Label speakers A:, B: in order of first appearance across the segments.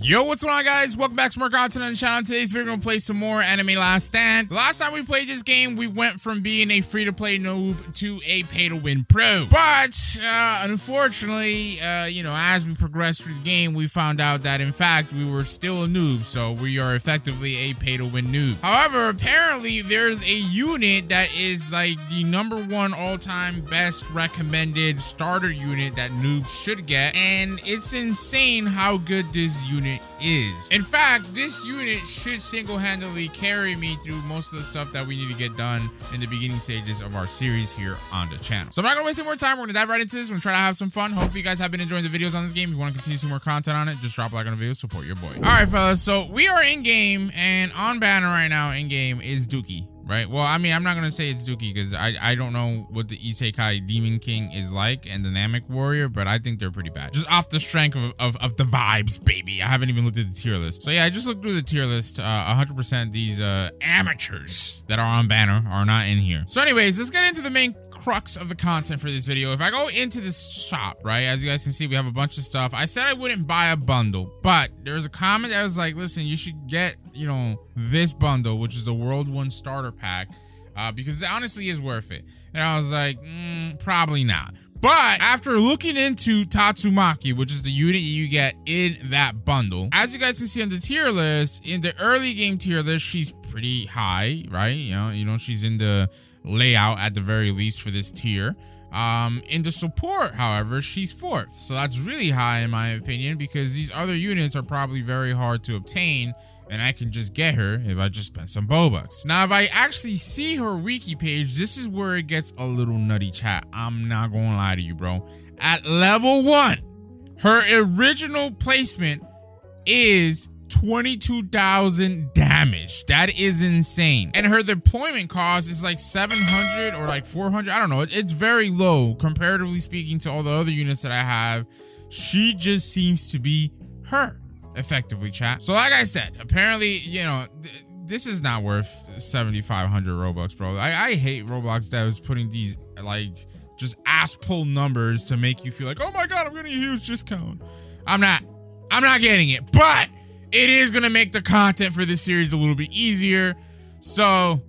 A: Yo, what's going on, guys? Welcome back to more content on the channel. Today's video, we're gonna play some more Anime Last Stand. The last time we played this game, we went from being a free-to-play noob to a pay-to-win pro. But unfortunately, as we progressed through the game, we found out that in fact we were still a noob, so we are effectively a pay-to-win noob. However, apparently there's a unit that is like the #1 all-time best recommended starter unit that noobs should get, and it's insane how good this unit is. In fact, this unit should single-handedly carry me through most of the stuff that we need to get done in the beginning stages of our series here on the channel. So I'm not gonna waste any more time. We're gonna dive right into this. We're gonna try to have some fun. Hopefully you guys have been enjoying the videos on this game. If you want to continue some more content on it, just drop a like on the video, support your boy. All right, fellas, so we are in game, and on banner right now in game is Dookie. Right? Well, I mean, I'm not going to say it's Dookie because I don't know what the Isekai Demon King is like and the Namek Warrior, but I think they're pretty bad. Just off the strength of the vibes, baby. I haven't even looked at the tier list. So yeah, I just looked through the tier list. 100% these amateurs that are on banner are not in here. So anyways, let's get into the main crux of the content for this video. If I go into this shop, right, as you guys can see, we have a bunch of stuff. I said I wouldn't buy a bundle, but there was a comment that was like, listen, you should get, this bundle, which is the World 1 starter pack, because it honestly is worth it. And I was like, probably not. But after looking into Tatsumaki, which is the unit you get in that bundle, as you guys can see on the tier list, in the early game tier list, she's pretty high, right? You know, she's in the layout at the very least for this tier. In the support, however, she's 4th. So that's really high in my opinion, because these other units are probably very hard to obtain, and I can just get her if I just spend some Robux. Now, if I actually see her wiki page, this is where it gets a little nutty, chat. I'm not gonna lie to you, bro. At level 1, her original placement is 22,000 damage. That is insane. And her deployment cost is like 700 or like 400. I don't know. It's very low comparatively speaking to all the other units that I have. She just seems to be her. Effectively, chat. So like I said, apparently, this is not worth 7,500 Robux, bro. I hate Roblox devs putting these like just ass pull numbers to make you feel like, oh my god, I'm getting a huge discount. I'm not getting it, but it is gonna make the content for this series a little bit easier. So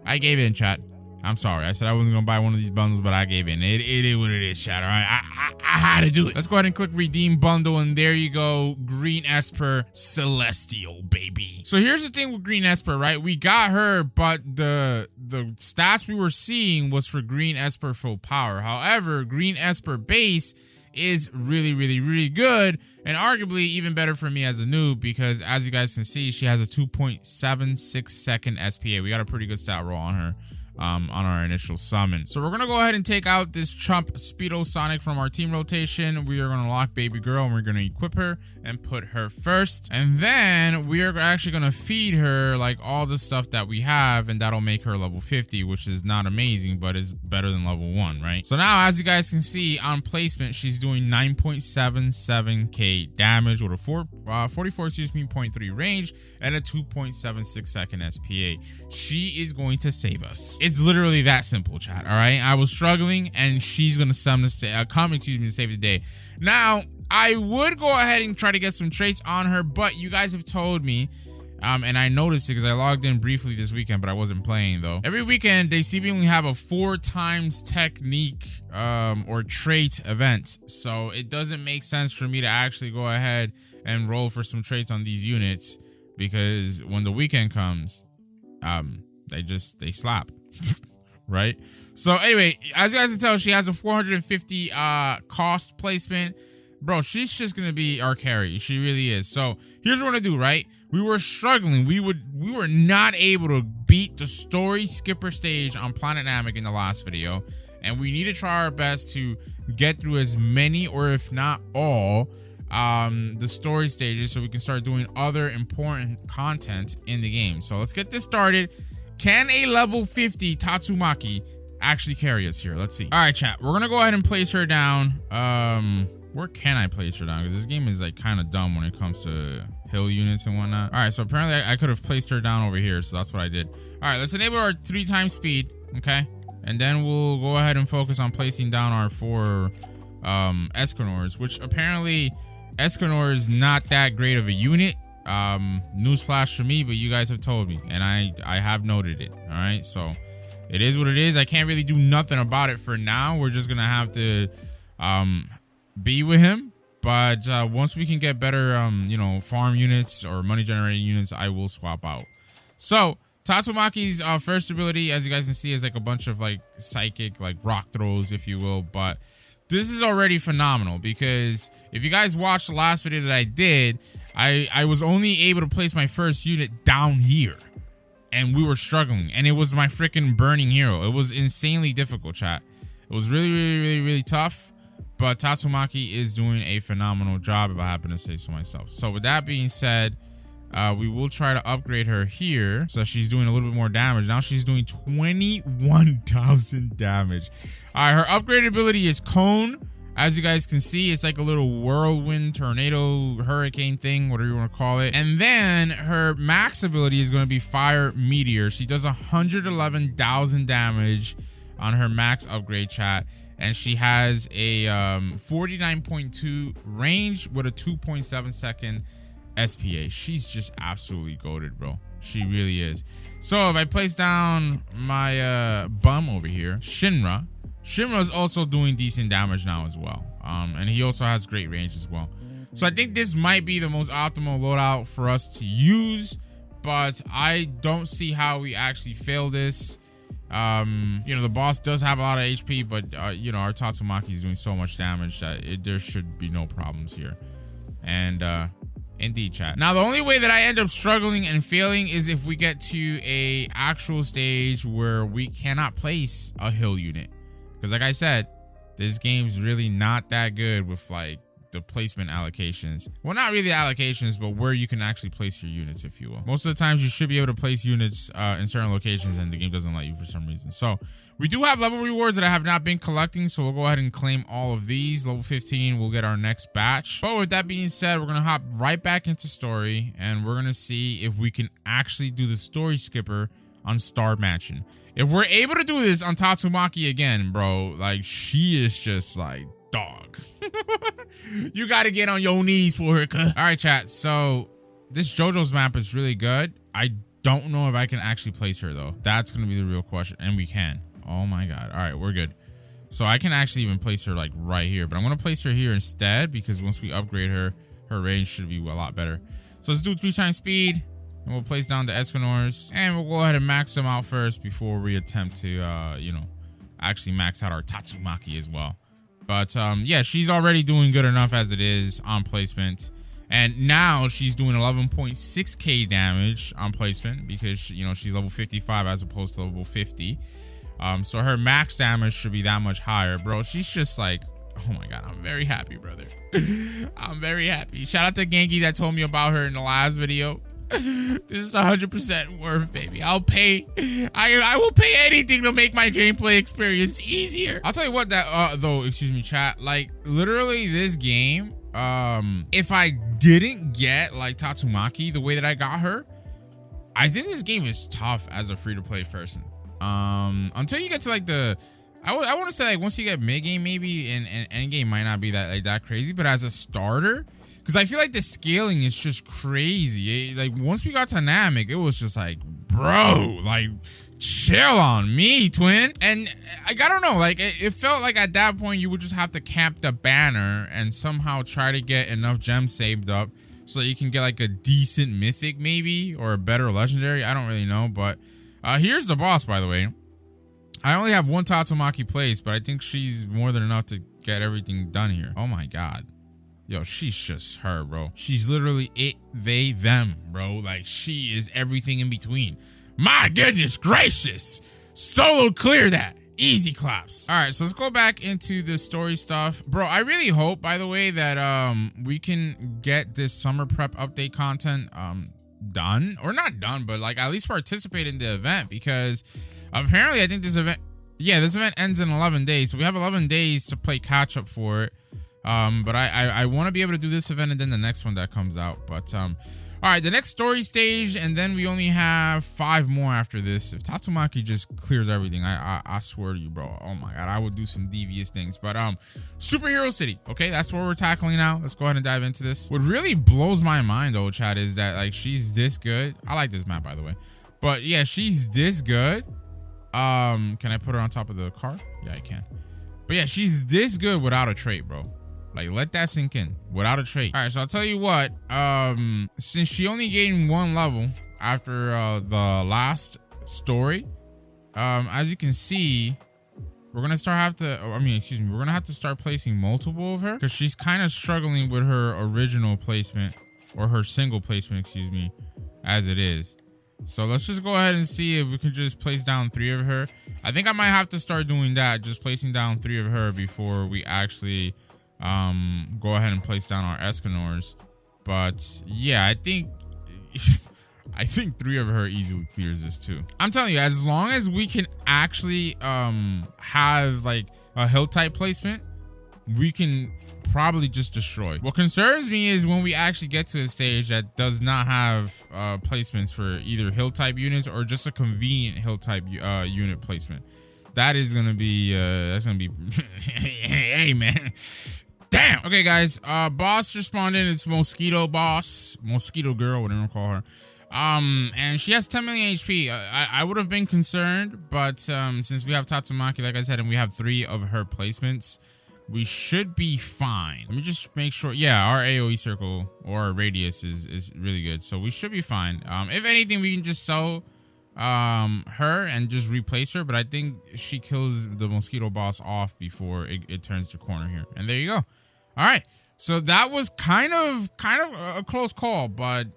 A: I gave in, chat. I'm sorry. I said I wasn't gonna buy one of these bundles, but I gave in. It is what it is, chat. All right, I had to do it. Let's go ahead and click redeem bundle, and there you go. Green Esper Celestial, baby. So here's the thing with Green Esper, right? We got her, but the stats we were seeing was for Green Esper full power. However, Green Esper base is really, really, really good, and arguably even better for me as a noob, because as you guys can see, she has a 2.76 second SPA. We got a pretty good stat roll on her. On our initial summon. So we're gonna go ahead and take out this chump Speedo Sonic from our team rotation. We are gonna lock baby girl, and we're gonna equip her and put her first, and then we are actually gonna feed her like all the stuff that we have, and that'll make her level 50, which is not amazing, but is better than level 1, right? So now, as you guys can see on placement, she's doing 9.77k damage with a 44.3 range and a 2.76 second SPA. She is going to save us. It's literally that simple, chat. All right, I was struggling, and she's gonna come to save the day. Now, I would go ahead and try to get some traits on her, but you guys have told me, and I noticed it because I logged in briefly this weekend, but I wasn't playing though. Every weekend they seemingly have a 4 times technique or trait event, so it doesn't make sense for me to actually go ahead and roll for some traits on these units, because when the weekend comes, they slap. Right? So anyway, as you guys can tell, she has a 450 cost placement. Bro, she's just gonna be our carry. She really is. So here's what we're gonna do, right? We were struggling. We were not able to beat the story skipper stage on Planet Namek in the last video, and we need to try our best to get through as many, or if not all, the story stages, so we can start doing other important content in the game. So let's get this started. Can a level 50 Tatsumaki actually carry us here? Let's see. All right, chat. We're gonna go ahead and place her down. Where can I place her down? Because this game is like kind of dumb when it comes to hill units and whatnot. All right, so apparently I could have placed her down over here, so that's what I did. All right, let's enable our 3 times speed, okay? And then we'll go ahead and focus on placing down our 4 Escanors, which apparently Escanor is not that great of a unit. Newsflash for me, but you guys have told me, and I have noted it. All right, so it is what it is. I can't really do nothing about it for now. We're just gonna have to be with him. But once we can get better, you know, farm units or money generating units, I will swap out. So Tatsumaki's first ability, as you guys can see, is like a bunch of like psychic, like rock throws, if you will. But this is already phenomenal because if you guys watched the last video that I did, I was only able to place my first unit down here, and we were struggling, and it was my freaking burning hero. It was insanely difficult, chat. It was really tough, but Tatsumaki is doing a phenomenal job, if I happen to say so myself. So with that being said, we will try to upgrade her here so she's doing a little bit more damage. Now she's doing 21,000 damage. All right, her upgraded ability is Cone. As you guys can see, it's like a little whirlwind, tornado, hurricane thing, whatever you want to call it. And then her max ability is going to be Fire Meteor. She does 111,000 damage on her max upgrade, chat. And she has a 49.2 range with a 2.7 second SPA. She's just absolutely goated, bro. She really is. So if I place down my bum over here, Shinra is also doing decent damage now as well. And he also has great range as well. So I think this might be the most optimal loadout for us to use, but I don't see how we actually fail this. You know, the boss does have a lot of HP, but you know, our Tatsumaki is doing so much damage that there should be no problems here. And indeed, chat. Now, the only way that I end up struggling and failing is if we get to a actual stage where we cannot place a hill unit. Because like I said, this game's really not that good with like the placement allocations. Well, not really allocations, but where you can actually place your units, if you will. Most of the times you should be able to place units in certain locations, and the game doesn't let you for some reason. So we do have level rewards that I have not been collecting, so we'll go ahead and claim all of these. Level 15, we'll get our next batch. But with that being said, we're gonna hop right back into story, and we're gonna see if we can actually do the story skipper on Star Mansion. If we're able to do this on Tatsumaki again, bro, like, she is just like, dog. You gotta get on your knees for her. All right, chat. So this JoJo's map is really good. I don't know if I can actually place her though. That's gonna be the real question. And we can. Oh my God. All right, we're good. So I can actually even place her like right here, but I'm gonna place her here instead because once we upgrade her, her range should be a lot better. So let's do 3 times speed. And we'll place down the Escanors, and we'll go ahead and max them out first before we attempt to, you know, actually max out our Tatsumaki as well. But yeah, she's already doing good enough as it is on placement. And now she's doing 11.6k damage on placement because, you know, she's level 55 as opposed to level 50. So her max damage should be that much higher, bro. She's just like, oh my God, I'm very happy, brother. I'm very happy. Shout out to Genki that told me about her in the last video. This is 100% worth, baby. I'll pay. I will pay anything to make my gameplay experience easier. I'll tell you what, that though, excuse me, chat. Like literally, this game, if I didn't get like Tatsumaki the way that I got her, I think this game is tough as a free-to-play person. Until you get to like the, I want to say like once you get mid game maybe, and end game might not be that crazy, but as a starter. Because I feel like the scaling is just crazy. Like, once we got to Namek, it was just like, bro, like, chill on me, twin. And I don't know, like, it felt like at that point, you would just have to camp the banner and somehow try to get enough gems saved up so that you can get, like, a decent mythic, maybe, or a better legendary. I don't really know, but here's the boss, by the way. I only have one Tatsumaki placed, but I think she's more than enough to get everything done here. Oh, my God. Yo, she's just her, bro. She's literally it, they, them, bro. Like, she is everything in between. My goodness gracious. Solo clear that. Easy claps. All right, so let's go back into the story stuff. Bro, I really hope, by the way, that we can get this summer prep update content done. Or not done, but like at least participate in the event. Because apparently I think this event, yeah, this event ends in 11 days. So we have 11 days to play catch up for it. But I want to be able to do this event and then the next one that comes out. But all right, the next story stage, and then we only have 5 more after this. If Tatsumaki just clears everything, I swear to you, bro. Oh my god, I would do some devious things. But Superhero City, okay, that's what we're tackling now. Let's go ahead and dive into this. What really blows my mind though, chat, is that like she's this good. I like this map, by the way. But yeah, she's this good. Can I put her on top of the car? Yeah, I can. But yeah, she's this good without a trait, bro. Like, let that sink in. Without a trait. All right, so I'll tell you what. Since she only gained 1 level after the last story, as you can see, we're gonna start we're gonna have to start placing multiple of her because she's kind of struggling with her original placement, or her single placement, excuse me, as it is. So let's just go ahead and see if we can just place down 3 of her. I think I might have to start doing that, just placing down 3 of her before we actually go ahead and place down our Escanors. But yeah, I think I think 3 of her easily clears this too. I'm telling you, as long as we can actually have like a hill type placement, we can probably just destroy. What concerns me is when we actually get to a stage that does not have placements for either hill type units or just a convenient hill type unit placement. That is gonna be that's gonna be hey man. Damn. Okay, guys. Boss just spawned in. It's Mosquito Boss, Mosquito Girl, whatever you call her. And she has 10 million HP. I would have been concerned, but since we have Tatsumaki, like I said, and we have 3 of her placements, we should be fine. Let me just make sure. Yeah, our AoE circle or our radius is really good, so we should be fine. If anything, we can just sell her and just replace her, but I think she kills the Mosquito Boss off before it turns the corner here. And there you go. All right, so that was kind of a close call, but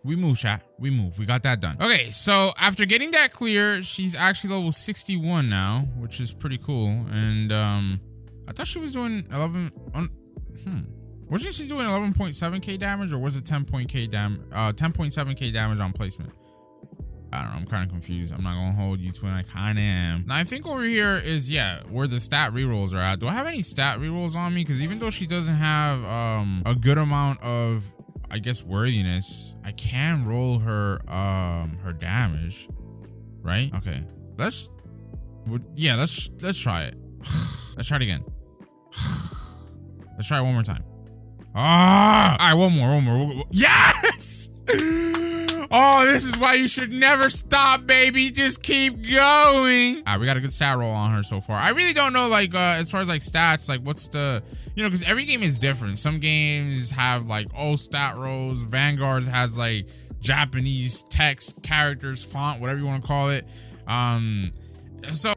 A: we move, chat. We move. We got that done. Okay, so after getting that clear, she's actually level 61 now, which is pretty cool. And I thought she was doing 11 wasn't she doing 11.7k damage, or was it 10.7k damage on placement? I don't know, I'm kind of confused. I'm not gonna hold you to it. I kind of am. Now I think over here is, yeah, where the stat rerolls are at. Do I have any stat rerolls on me? Because even though she doesn't have a good amount of, I guess, worthiness, I can roll her her damage, right? Okay, let's try it. Let's try it again. Let's try it one more time. All right, one more. Yes. Oh, this is why you should never stop, baby. Just keep going. All right, we got a good stat roll on her so far. I really don't know, like, as far as like stats, like what's the, you know, because every game is different. Some games have like stat rolls. Vanguard has like Japanese text, characters, font, whatever you want to call it. So